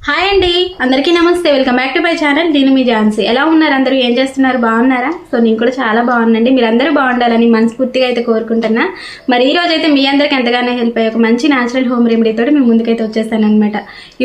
Hi అండి, అందరికీ నమస్తే. Welcome back to my channel. నేను మీ ఝాన్సీ. ఎలా ఉన్నారు అందరూ? ఏం చేస్తున్నారు? బాగున్నారా? సో నేను కూడా చాలా బాగున్నాండి. మీరందరూ బాగుండాలని మనస్ఫూర్తిగా అయితే కోరుకుంటున్నా. మరి ఈ రోజు అయితే మీ అందరికి ఎంతగానో హెల్ప్ అయ్యే ఒక మంచి న్యాచురల్ హోమ్ రెమెడీ తోటి మీ ముందుకైతే వచ్చేస్తాను అనమాట.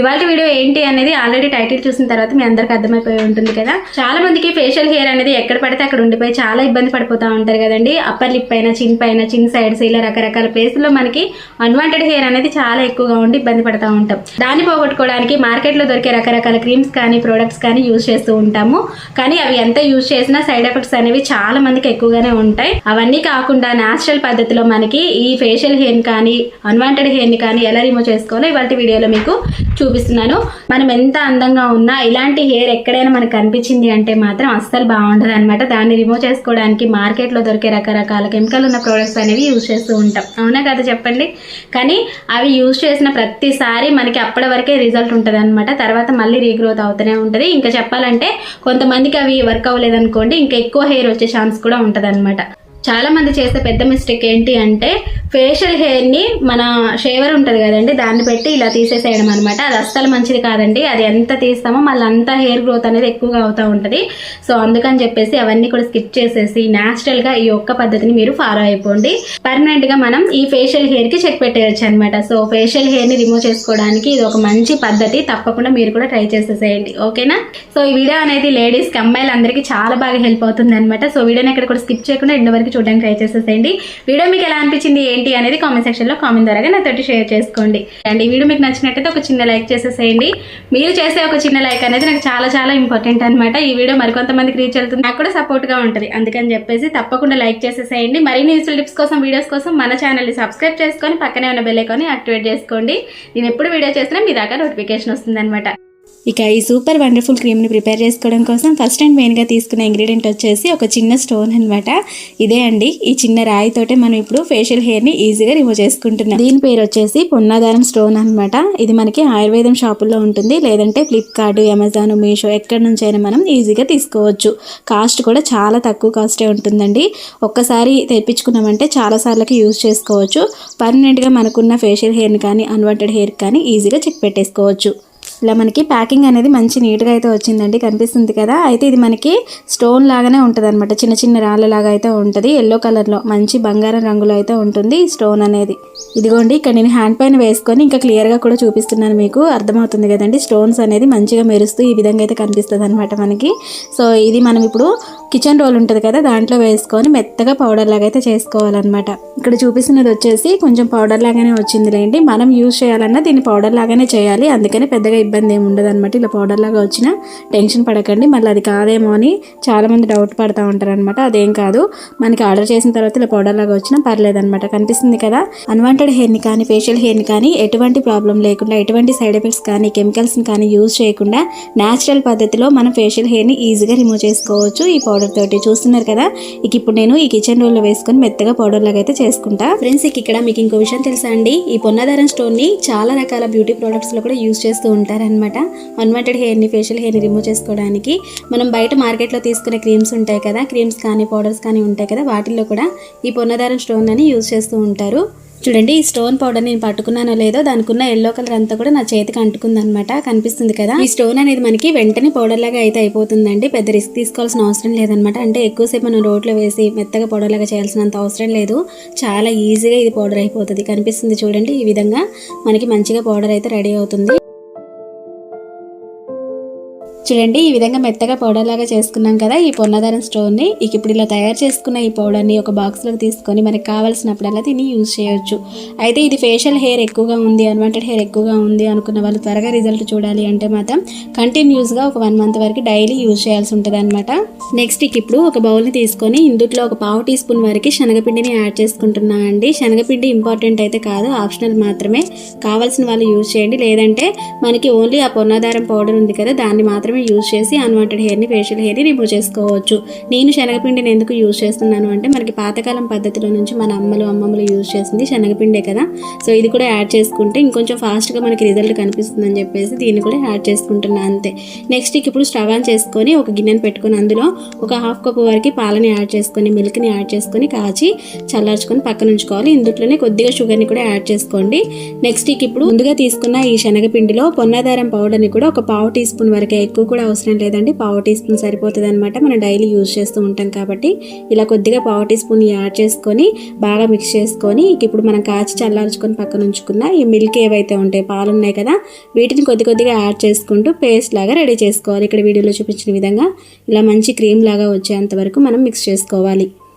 ఇవాళ వీడియో ఏంటి అనేది ఆల్రెడీ టైటిల్ చూసిన తర్వాత మీ అందరికి అర్థమైపోయి ఉంటుంది కదా. చాలా మందికి ఫేషియల్ హెయిర్ అనేది ఎక్కడ పడితే అక్కడ ఉండిపోయి చాలా ఇబ్బంది పడిపోతూ ఉంటారు కదండి. అప్పర్ లిప్ పైన, చిన్ సైడ్స్, ఇలా రకరకాల ప్లేసుల్లో మనకి అన్వాంటెడ్ హెయిర్ అనేది చాలా ఎక్కువగా ఉండి ఇబ్బంది పడుతూ ఉంటాం. దాన్ని పోగొట్టుకోవడానికి మార్కెట్లో దొరికే రకరకాల క్రీమ్స్ కానీ ప్రొడక్ట్స్ కానీ యూజ్ చేస్తూ ఉంటాము. కానీ అవి ఎంత యూజ్ చేసినా సైడ్ ఎఫెక్ట్స్ అనేవి చాలా మందికి ఎక్కువగానే ఉంటాయి. అవన్నీ కాకుండా న్యాచురల్ పద్ధతిలో మనకి ఈ ఫేషియల్ హెయిర్ కానీ అన్వాంటెడ్ హెయిర్ ని కానీ ఎలా రిమూవ్ చేసుకోవాలో ఇవాళ వీడియోలో మీకు చూపిస్తున్నాను. మనం ఎంత అందంగా ఉన్నా ఇలాంటి హెయిర్ ఎక్కడైనా మనకు కనిపించింది అంటే మాత్రం అస్సలు బాగుండదు అనమాట. దాన్ని రిమూవ్ చేసుకోవడానికి మార్కెట్లో దొరికే రకరకాల కెమికల్ ఉన్న ప్రొడక్ట్స్ అనేవి యూజ్ చేస్తూ ఉంటాం. అవునా కదా చెప్పండి? కానీ అవి యూజ్ చేసిన ప్రతిసారి మనకి అప్పటి వరకే రిజల్ట్ ఉంటుంది అనమాట. తర్వాత మళ్ళీ రీగ్రోత్ అవుతూనే ఉంటుంది. ఇంకా చెప్పాలంటే కొంతమందికి అవి వర్క్ అవ్వలేదనుకోండి, ఇంకా ఎక్కువ హెయిర్ వచ్చే ఛాన్స్ కూడా ఉంటుంది అనమాట. చాలా మంది చేసే పెద్ద మిస్టేక్ ఏంటి అంటే ఫేషియల్ హెయిర్ ని మన షేవర్ ఉంటుంది కదండి, దాన్ని పెట్టి ఇలా తీసేసేయడం అనమాట. అది అస్సలు మంచిది కాదండి. అది ఎంత తీస్తామో మళ్ళీ అంత హెయిర్ గ్రోత్ అనేది ఎక్కువగా అవుతూ ఉంటుంది. సో అందుకని చెప్పేసి అవన్నీ కూడా స్కిప్ చేసేసి న్యాచురల్ గా ఈ ఒక్క పద్ధతిని మీరు ఫాలో అయిపోండి. పర్మనెంట్ గా మనం ఈ ఫేషియల్ హెయిర్ కి చెక్ పెట్టేయచ్చు అనమాట. సో ఫేషియల్ హెయిర్ ని రిమూవ్ చేసుకోవడానికి ఇది ఒక మంచి పద్ధతి. తప్పకుండా మీరు కూడా ట్రై చేసేసేయండి, ఓకేనా? సో ఈ వీడియో అనేది లేడీస్ కి, అమ్మాయిలందరికీ చాలా బాగా హెల్ప్ అవుతుంది అనమాట. సో వీడియోని ఎక్కడ కూడా స్కిప్ చేయకుండా ఎండ్ వరకు చూడడానికి ట్రై చేసేసేయండి. వీడియో మీకు ఎలా అనిపించింది ఏంటి అనేది కామెంట్ సెక్షన్ లో కామెంట్ ద్వారా నాతోటి షేర్ చేసుకోండి. అండ్ ఈ వీడియో మీకు నచ్చినట్టయితే ఒక చిన్న లైక్ చేసేసేయండి. మీరు చేసే ఒక చిన్న లైక్ అనేది నాకు చాలా చాలా ఇంపార్టెంట్ అనమాట. ఈ వీడియో మరికొంతమందికి రీచ్ అవుతుంది, నాకు కూడా సపోర్ట్ గా ఉంటుంది. అందుకని చెప్పేసి తప్పకుండా లైక్ చేసేసేయండి. మరిన్ని యూస్ఫుల్ టిప్స్ కోసం, వీడియోస్ కోసం మన ఛానల్ ని సబ్స్క్రైబ్ చేసుకొని పక్కనే ఉన్న బెల్ ఐకాన్ ని యాక్టివేట్ చేసుకోండి. నేను ఎప్పుడు వీడియో చేసినా మీ దాకా నోటిఫికేషన్ వస్తుంది అనమాట. ఇక ఈ సూపర్ వండర్ఫుల్ క్రీమ్ని ప్రిపేర్ చేసుకోవడం కోసం ఫస్ట్ అండ్ మెయిన్గా తీసుకున్న ఇంగ్రీడియంట్ వచ్చేసి ఒక చిన్న స్టోన్ అనమాట. ఇదే అండి, ఈ చిన్న రాయితోటే మనం ఇప్పుడు ఫేషియల్ హెయిర్ని ఈజీగా రిమూవ్ చేసుకుంటున్నాం. దీని పేరు వచ్చేసి పొన్నాధారం స్టోన్ అనమాట. ఇది మనకి ఆయుర్వేదం షాపుల్లో ఉంటుంది, లేదంటే ఫ్లిప్కార్ట్, అమెజాన్, మీషో ఎక్కడి నుంచైనా మనం ఈజీగా తీసుకోవచ్చు. కాస్ట్ కూడా చాలా తక్కువ కాస్టే ఉంటుందండి. ఒక్కసారి తెప్పించుకున్నామంటే చాలా సార్లకి యూజ్ చేసుకోవచ్చు. పర్మనెంట్గా మనకున్న ఫేషియల్ హెయిర్ని కానీ అన్వాంటెడ్ హెయిర్ కానీ ఈజీగా చెక్ పెట్టేసుకోవచ్చు. ఇలా మనకి ప్యాకింగ్ అనేది మంచి నీట్గా అయితే వచ్చిందండి, కనిపిస్తుంది కదా. అయితే ఇది మనకి స్టోన్ లాగానే ఉంటుంది అనమాట, చిన్న చిన్న రాళ్ళ లాగా అయితే ఉంటుంది. ఎల్లో కలర్లో మంచి బంగారం రంగులో అయితే ఉంటుంది ఈ స్టోన్ అనేది. ఇదిగోండి, ఇక్కడ నేను హ్యాండ్ పైన వేసుకొని ఇంకా క్లియర్గా కూడా చూపిస్తున్నాను, మీకు అర్థమవుతుంది కదండి. స్టోన్స్ అనేది మంచిగా మెరుస్తూ ఈ విధంగా అయితే కనిపిస్తుంది అనమాట మనకి. సో ఇది మనం ఇప్పుడు కిచెన్ రోల్ ఉంటుంది కదా, దాంట్లో వేసుకొని మెత్తగా పౌడర్ లాగా అయితే చేసుకోవాలన్నమాట. ఇక్కడ చూపిస్తున్నది వచ్చేసి కొంచెం పౌడర్ లాగానే వచ్చిందిలేండి. మనం యూజ్ చేయాలన్నా దీన్ని పౌడర్ లాగానే చేయాలి, అందుకని పెద్దగా ఇబ్బంది ఏమి ఉండదు అనమాట. ఇలా పౌడర్ లాగా వచ్చినా టెన్షన్ పడకండి, మళ్ళీ అది కాదేమో అని చాలా మంది డౌట్ పడుతూ ఉంటారు అనమాట. అదేం కాదు, మనకి ఆర్డర్ చేసిన తర్వాత ఇలా పౌడర్ లాగా వచ్చినా పర్లేదు అనమాట. కనిపిస్తుంది కదా. అన్వాంటెడ్ హెయిర్ని కానీ ఫేషియల్ హెయిర్ని కానీ ఎటువంటి ప్రాబ్లం లేకుండా, ఎటువంటి సైడ్ ఎఫెక్ట్స్ కానీ కెమికల్స్ని కానీ యూజ్ చేయకుండా న్యాచురల్ పద్ధతిలో మనం ఫేషియల్ హెయిర్ని ఈజీగా రిమూవ్ చేసుకోవచ్చు ఈ పౌడర్ తోటి. చూస్తున్నారు కదా. ఇప్పుడు నేను ఈ కిచెన్ రోల్లో వేసుకొని మెత్తగా పౌడర్ లాగా అయితే చేసుకుంటా. ఫ్రెండ్స్, ఇక్కడ మీకు ఇంకో విషయం తెలుసా అండి, ఈ పొన్నాధారం స్టోన్ ని చాలా రకాల బ్యూటీ ప్రొడక్ట్స్ లో కూడా యూజ్ చేస్తూ ఉంటారనమాట. అన్వాంటెడ్ హెయిర్ ని, ఫేషియల్ హెయిర్ ని రిమూవ్ చేసుకోవడానికి మనం బయట మార్కెట్ లో తీసుకునే క్రీమ్స్ ఉంటాయి కదా, క్రీమ్స్ కానీ పౌడర్స్ కానీ ఉంటాయి కదా, వాటిల్లో కూడా ఈ పొన్నాధారం స్టోన్ అని యూజ్ చేస్తూ ఉంటారు. చూడండి, ఈ స్టోన్ పౌడర్ నేను పట్టుకున్నానో లేదో దానికి ఉన్న ఎల్లో కలర్ అంతా కూడా నా చేతికి అంటుకుంది అనమాట. కనిపిస్తుంది కదా. ఈ స్టోన్ అనేది మనకి వెంటనే పౌడర్ లాగా అయితే అయిపోతుందండి. పెద్ద రిస్క్ తీసుకోవాల్సిన అవసరం లేదనమాట. అంటే ఎక్కువసేపు మనం రోట్లో వేసి మెత్తగా పౌడర్ లాగా చేయాల్సినంత అవసరం లేదు. చాలా ఈజీగా ఇది పౌడర్ అయిపోతుంది. కనిపిస్తుంది చూడండి, ఈ విధంగా మనకి మంచిగా పౌడర్ అయితే రెడీ అవుతుంది. చూడండి, ఈ విధంగా మెత్తగా పౌడర్ లాగా చేసుకున్నాం కదా ఈ పొన్నాధారం స్టోన్ ని. ఇప్పుడు ఇలా తయారు చేసుకున్న ఈ పౌడర్ ని ఒక బాక్స్ లోకి తీసుకొని మనకి కావాల్సినప్పుడల్లా దీన్ని యూజ్ చేయొచ్చు. అయితే ఇది ఫేషియల్ హెయిర్ ఎక్కువగా ఉంది, అన్వాంటెడ్ హెయిర్ ఎక్కువగా ఉంది అనుకున్న వాళ్ళు త్వరగా రిజల్ట్ చూడాలి అంటే మాత్రం కంటిన్యూస్ గా ఒక 1 month వరకు డైలీ యూజ్ చేయాల్సి ఉంటుంది అనమాట. నెక్స్ట్ ఇప్పుడు ఒక బౌల్ ని తీసుకొని ఇందులో ఒక 1/2 టీ స్పూన్ వరకు శనగపిండిని యాడ్ చేసుకుంటున్నా అండి. శనగపిండి ఇంపార్టెంట్ అయితే కాదు, ఆప్షనల్ మాత్రమే. కావాల్సిన వాళ్ళు యూజ్ చేయండి, లేదంటే మనకి ఓన్లీ ఆ పొన్నాధారం పౌడర్ ఉంది కదా దాన్ని మాత్రమే మాత్రమే యూజ్ చేసి అన్వాంటెడ్ హెయిర్ని, ఫేషియల్ హెయిర్ని రిమూవ్ చేసుకోవచ్చు. నేను శనగపిండిని ఎందుకు యూజ్ చేస్తున్నాను అంటే మనకి పాతకాలం పద్ధతిలో నుంచి మన అమ్మమ్మలు యూజ్ చేసింది శనగపిండే కదా. సో ఇది కూడా యాడ్ చేసుకుంటే ఇంకొంచెం ఫాస్ట్గా మనకి రిజల్ట్ కనిపిస్తుందని చెప్పేసి దీన్ని కూడా యాడ్ చేసుకుంటున్నాను అంతే. నెక్స్ట్ ఇప్పుడు స్టవ్ ఆన్ చేసుకొని ఒక గిన్నెను పెట్టుకొని అందులో ఒక హాఫ్ కప్ వరకు పాలని యాడ్ చేసుకొని, మిల్క్ని యాడ్ చేసుకొని కాచి చల్లార్చుకొని పక్కన ఉంచుకోవాలి. ఇందులోనే కొద్దిగా షుగర్ని కూడా యాడ్ చేసుకోండి. నెక్స్ట్ ఇప్పుడు ముందుగా తీసుకున్న ఈ శనగపిండిలో పొన్నదారం పౌడర్ని కూడా ఒక పావు టీ స్పూన్ వరకే, ఎక్కువ కూడా అవసరం లేదండి, పావు టీ స్పూన్ సరిపోతుంది అనమాట. మనం డైలీ యూజ్ చేస్తూ ఉంటాం కాబట్టి ఇలా కొద్దిగా పావు టీ స్పూన్ యాడ్ చేసుకొని బాగా మిక్స్ చేసుకొని ఇప్పుడు మనం కాచి చల్లార్చుకొని పక్కన ఉంచుకున్న ఈ మిల్క్ ఏవైతే ఉంటాయి, పాలు ఉన్నాయి కదా, వీటిని కొద్దిగా యాడ్ చేసుకుంటూ పేస్ట్ లాగా రెడీ చేసుకోవాలి. ఇక్కడ వీడియోలో చూపించిన విధంగా ఇలా మంచి క్రీమ్ లాగా వచ్చేంత వరకు మనం మిక్స్ చేసుకోవాలి.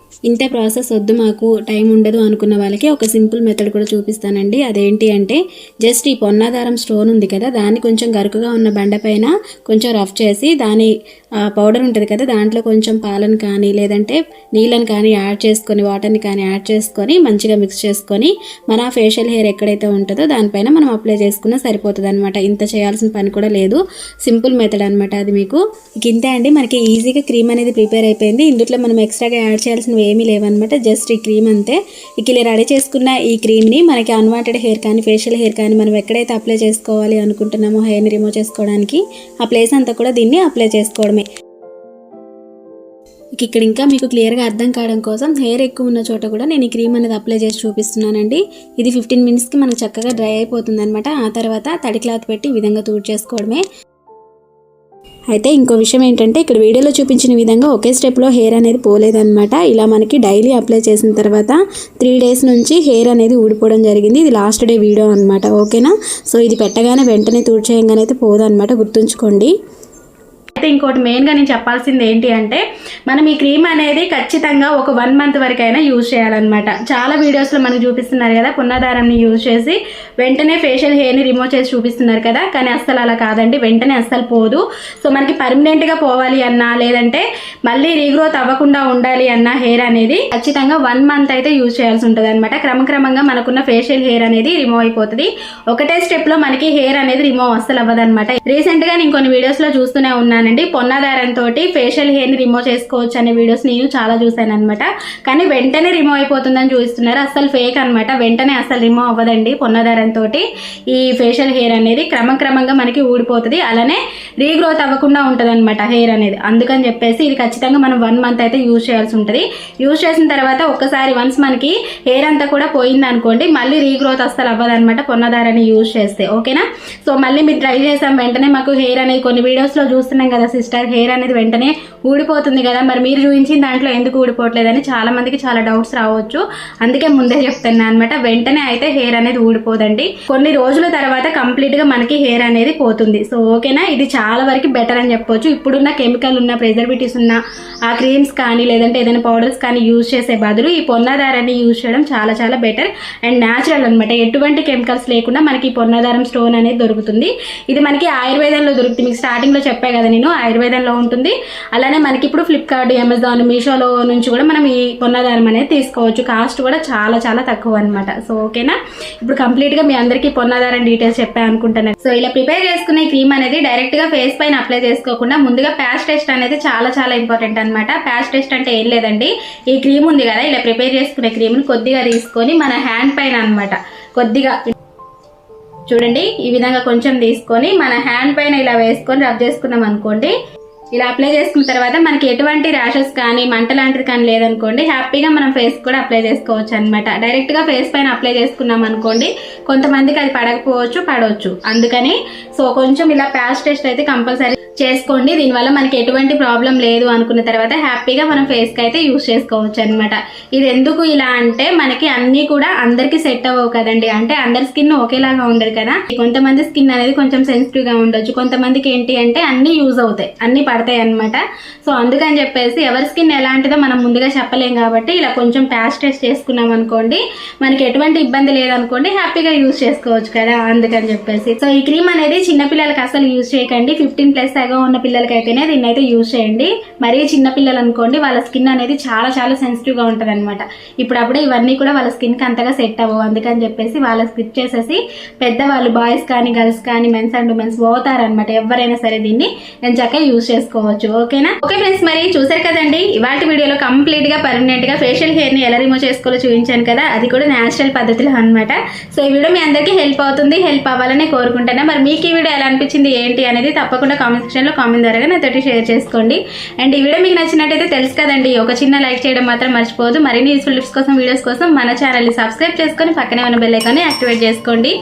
ఇంత ప్రాసెస్ వద్దు, మాకు టైం ఉండదు అనుకున్న వాళ్ళకి ఒక సింపుల్ మెథడ్ కూడా చూపిస్తానండి. అదేంటి అంటే జస్ట్ ఈ పొన్నాదారం స్టోన్ ఉంది కదా, దాన్ని కొంచెం గరుకుగా ఉన్న బండ పైన కొంచెం రఫ్ చేసి దాని పౌడర్ ఉంటుంది కదా, దాంట్లో కొంచెం పాలను కానీ లేదంటే నీళ్ళని కానీ యాడ్ చేసుకొని, వాటర్ని కానీ యాడ్ చేసుకొని మంచిగా మిక్స్ చేసుకొని మన ఫేషియల్ హెయిర్ ఎక్కడైతే ఉంటుందో దానిపైన మనం అప్లై చేసుకున్నా సరిపోతుంది అనమాట. ఇంత చేయాల్సిన పని కూడా లేదు, సింపుల్ మెథడ్ అనమాట అది. మీకు ఇంతే అండి, మనకి ఈజీగా క్రీమ్ అనేది ప్రిపేర్ అయిపోయింది. ఇందులో మనం ఎక్స్ట్రాగా యాడ్ చేయాల్సినవి ఏమీ లేవన్నమాట, జస్ట్ ఈ క్రీమ్ అంతే. ఇక ఇలా రెడీ చేసుకున్న ఈ క్రీమ్ని మనకి అన్వాంటెడ్ హెయిర్ కానీ, ఫేషియల్ హెయిర్ కానీ మనం ఎక్కడైతే అప్లై చేసుకోవాలి అనుకుంటున్నామో హెయిర్ని రిమూవ్ చేసుకోవడానికి ఆ ప్లేస్ అంతా కూడా దీన్ని అప్లై చేసుకోవడమే. ఇక్కడ ఇంకా మీకు క్లియర్గా అర్థం కావడం కోసం హెయిర్ ఎక్కువ ఉన్న చోట కూడా నేను ఈ క్రీమ్ అనేది అప్లై చేసి చూపిస్తున్నానండి. ఇది 15 మినిట్స్కి మనకు చక్కగా డ్రై అయిపోతుంది అనమాట. ఆ తర్వాత తడి క్లాత్ పెట్టి ఈ విధంగా తూడ్ చేసుకోవడమే. అయితే ఇంకో విషయం ఏంటంటే ఇక్కడ వీడియోలో చూపించిన విధంగా ఒకే స్టెప్లో హెయిర్ అనేది పోలేదన్నమాట. ఇలా మనకి డైలీ అప్లై చేసిన తర్వాత 3 డేస్ నుంచి హెయిర్ అనేది ఊడిపోవడం జరిగింది. ఇది లాస్ట్ డే వీడియో అనమాట, ఓకేనా. సో ఇది పెట్టగానే వెంటనే తూడ్చేయంగానే అయితే పోదన్నమాట, గుర్తుంచుకోండి. అయితే ఇంకోటి మెయిన్గా నేను చెప్పాల్సింది ఏంటి అంటే మనం ఈ క్రీమ్ అనేది ఖచ్చితంగా ఒక 1 మంత్ వరకైనా యూజ్ చేయాలన్నమాట. చాలా వీడియోస్లో మనకు చూపిస్తున్నారు కదా, పున్నదారాన్ని యూజ్ చేసి వెంటనే ఫేషియల్ హెయిర్ని రిమూవ్ చేసి చూపిస్తున్నారు కదా, కానీ అస్సలు అలా కాదండి, వెంటనే అస్సలు పోదు. సో మనకి పర్మనెంట్గా పోవాలి అన్నా లేదంటే మళ్ళీ రీగ్రోత్ అవ్వకుండా ఉండాలి అన్న హెయిర్ అనేది ఖచ్చితంగా 1 మంత్ అయితే యూజ్ చేయాల్సి ఉంటుంది అనమాట. క్రమక్రమంగా మనకున్న ఫేషియల్ హెయిర్ అనేది రిమూవ్ అయిపోతుంది. ఒకటే స్టెప్లో మనకి హెయిర్ అనేది రిమూవ్ అస్సలు అవ్వదన్నమాట. రీసెంట్గా నేను కొన్ని వీడియోస్లో చూస్తూనే ఉన్నాను, పొన్నదారంతో ఫేషియల్ హెయిర్ ని రిమూవ్ చేసుకోవచ్చు అనే వీడియోస్ నేను చాలా చూసాను అనమాట. కానీ వెంటనే రిమూవ్ అయిపోతుందని చూస్తున్నారు, అసలు ఫేక్ అనమాట. వెంటనే అసలు రిమూవ్ అవ్వదండి పొన్నదారంతో ఈ ఫేషియల్ హెయిర్ అనేది. క్రమక్రమంగా మనకి ఊడిపోతుంది, అలానే రీగ్రోత్ అవ్వకుండా ఉంటుంది అనమాట హెయిర్ అనేది. అందుకని చెప్పేసి ఇది ఖచ్చితంగా మనం 1 మంత్ అయితే యూజ్ చేయాల్సి ఉంటుంది. యూజ్ చేసిన తర్వాత ఒక్కసారి వన్స్ మనకి హెయిర్ అంతా కూడా పోయింది అనుకోండి, మళ్ళీ రీగ్రోత్ అస్సలు అవ్వదన్నమాట పొన్నదారాన్ని యూజ్ చేస్తే, ఓకేనా. సో మళ్ళీ మీరు ట్రై చేసాం వెంటనే మాకు హెయిర్ అనేది కొన్ని వీడియోస్లో చూస్తున్నాం కదా సిస్టర్, హెయిర్ అనేది వెంటనే ఊడిపోతుంది కదా, మరి మీరు చూపించిన దాంట్లో ఎందుకు ఊడిపోవట్లేదని చాలా మందికి చాలా డౌట్స్ రావచ్చు. అందుకే ముందే చెప్తున్నా అనమాట, వెంటనే అయితే హెయిర్ అనేది ఊడిపోదండి, కొన్ని రోజుల తర్వాత కంప్లీట్ గా మనకి హెయిర్ అనేది పోతుంది. సో ఓకేనా, ఇది చాలా వరకు బెటర్ అని చెప్పొచ్చు. ఇప్పుడున్న కెమికల్ ఉన్న ప్రిజర్వేటివ్స్ ఉన్న ఆ క్రీమ్స్ కానీ లేదంటే ఏదైనా పౌడర్స్ కానీ యూజ్ చేసే బదులు ఈ పొన్నదారాన్ని యూజ్ చేయడం చాలా చాలా బెటర్ అండ్ న్యాచురల్ అనమాట. ఎటువంటి కెమికల్స్ లేకుండా మనకి పొన్నదారం స్టోన్ అనేది దొరుకుతుంది. ఇది మనకి ఆయుర్వేదంలో దొరుకుతుంది. మీకు స్టార్టింగ్ లో చెప్పే కదా నేను, ఆయుర్వేదంలో ఉంటుంది. అలానే మనకి ఇప్పుడు ఫ్లిప్కార్ట్, అమెజాన్, మీషోలో నుంచి కూడా మనం ఈ పొన్నదారం అనేది తీసుకోవచ్చు. కాస్ట్ కూడా చాలా చాలా తక్కువ అనమాట. సో ఓకేనా, ఇప్పుడు కంప్లీట్ గా మీ అందరికీ పొన్నదారం డీటెయిల్స్ చెప్పా అనుకుంటున్నాను. సో ఇలా ప్రిపేర్ చేసుకునే క్రీమ్ అనేది డైరెక్ట్ గా ఫేస్ పైన అప్లై చేసుకోకుండా ముందుగా ప్యాచ్ టెస్ట్ అనేది చాలా చాలా ఇంపార్టెంట్ అనమాట. ప్యాచ్ టెస్ట్ అంటే ఏం లేదండి, ఈ క్రీమ్ ఉంది కదా, ఇలా ప్రిపేర్ చేసుకునే క్రీమ్ ని కొద్దిగా తీసుకొని మన హ్యాండ్ పైన అనమాట కొద్దిగా చూడండి, ఈ విధంగా కొంచెం తీసుకొని మన హ్యాండ్ పైన ఇలా వేసుకొని రబ్ చేసుకున్నాం అనుకోండి. ఇలా అప్లై చేసుకున్న తర్వాత మనకి ఎటువంటి ర్యాషెస్ కానీ మంట లాంటిది కానీ లేదనుకోండి, హ్యాపీగా మనం ఫేస్ కూడా అప్లై చేసుకోవచ్చు అనమాట. డైరెక్ట్ గా ఫేస్ పైన అప్లై చేసుకున్నాం అనుకోండి, కొంతమందికి అది పడకపోవచ్చు, పడవచ్చు. అందుకని సో కొంచెం ఇలా ప్యాచ్ టెస్ట్ అయితే కంపల్సరీ చేసుకోండి. దీనివల్ల మనకి ఎటువంటి ప్రాబ్లం లేదు అనుకున్న తర్వాత హ్యాపీగా మనం ఫేస్ కి అయితే యూజ్ చేసుకోవచ్చు అనమాట. ఇది ఎందుకు ఇలా అంటే మనకి అన్ని కూడా అందరికి సెట్ అవ్వవు కదండి, అంటే అందరి స్కిన్ ఒకేలాగా ఉండదు కదా. కొంతమంది స్కిన్ అనేది కొంచెం సెన్సిటివ్ గా ఉండొచ్చు, కొంతమందికి ఏంటి అంటే అన్ని యూజ్ అవుతాయి, అన్ని పడతాయి అనమాట. సో అందుకని చెప్పేసి ఎవరి స్కిన్ ఎలాంటిదో మనం ముందుగా చెప్పలేం కాబట్టి ఇలా కొంచెం ప్యాచ్ టెస్ట్ చేసుకున్నాం అనుకోండి, మనకి ఎటువంటి ఇబ్బంది లేదనుకోండి, హ్యాపీగా యూజ్ చేసుకోవచ్చు కదా, అందుకని చెప్పేసి. సో ఈ క్రీమ్ అనేది చిన్నపిల్లలకి అసలు యూజ్ చేయకండి, 15+ అగా ఉన్న పిల్లలకైతేనే దీన్ని అయితే యూజ్ చేయండి. మరీ చిన్నపిల్లలు అనుకోండి వాళ్ళ స్కిన్ అనేది చాలా చాలా సెన్సిటివ్గా ఉంటుంది అనమాట. ఇప్పుడప్పుడే ఇవన్నీ కూడా వాళ్ళ స్కిన్కి అంతగా సెట్ అవ్వవు, అందుకని చెప్పేసి వాళ్ళ స్కిప్ చేసేసి పెద్దవాళ్ళు బాయ్స్ కానీ గర్ల్స్ కానీ మెన్స్ అండ్ ఉమెన్స్ పోతారనమాట. ఎవరైనా సరే దీన్ని ఎంచక్కా యూజ్ చేసుకోవచ్చు. ఓకేనా? ఓకే ఫ్రెండ్స్, మరి చూసారు కదండి ఇవాళ వీడియోలో కంప్లీట్ గా పర్మనెంట్ గా ఫేషియల్ హెయిర్ ని ఎలా రిమూవ్ చేసుకోవాలో చూపించాను కదా, అది కూడా నేచురల్ పద్ధతిలో అనమాట. సో ఈ వీడియో మీ అందరికీ హెల్ప్ అవుతుంది, హెల్ప్ అవ్వాలని కోరుకుంటున్నా. మరి మీకు ఈ వీడియో ఎలా అనిపించింది ఏంటి అనేది తప్పకుండా కామెంట్ సెక్షన్ లో కామెంట్ ద్వారా నాతోటి షేర్ చేసుకోండి. అండ్ ఈ వీడియో మీకు నచ్చినట్టయితే తెలుసు కదండి, ఒక చిన్న లైక్ చేయడం మాత్రం మర్చిపోవద్దు. మరిన్ని యూస్ఫుల్ టిప్స్ కోసం వీడియోస్ కోసం మన ఛానల్ ని సబ్స్క్రైబ్ చేసుకొని పక్కనే ఉన్న బెల్ ఐకాన్ ని యాక్టివేట్ చేసుకోండి.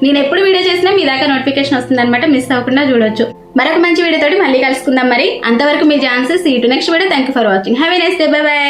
నేను ఎప్పుడు వీడియో చేసినా మీ దాకా నోటిఫికేషన్ వస్తుంది అనమాట, మిస్ అవ్వకుండా చూడొచ్చు. మరొక మంచి వీడియో తోటి మళ్ళీ కలుసుకుందాం. మరి అంతవరకు మీ chances. See to next video. Thank you for watching. Have a nice day. Bye by.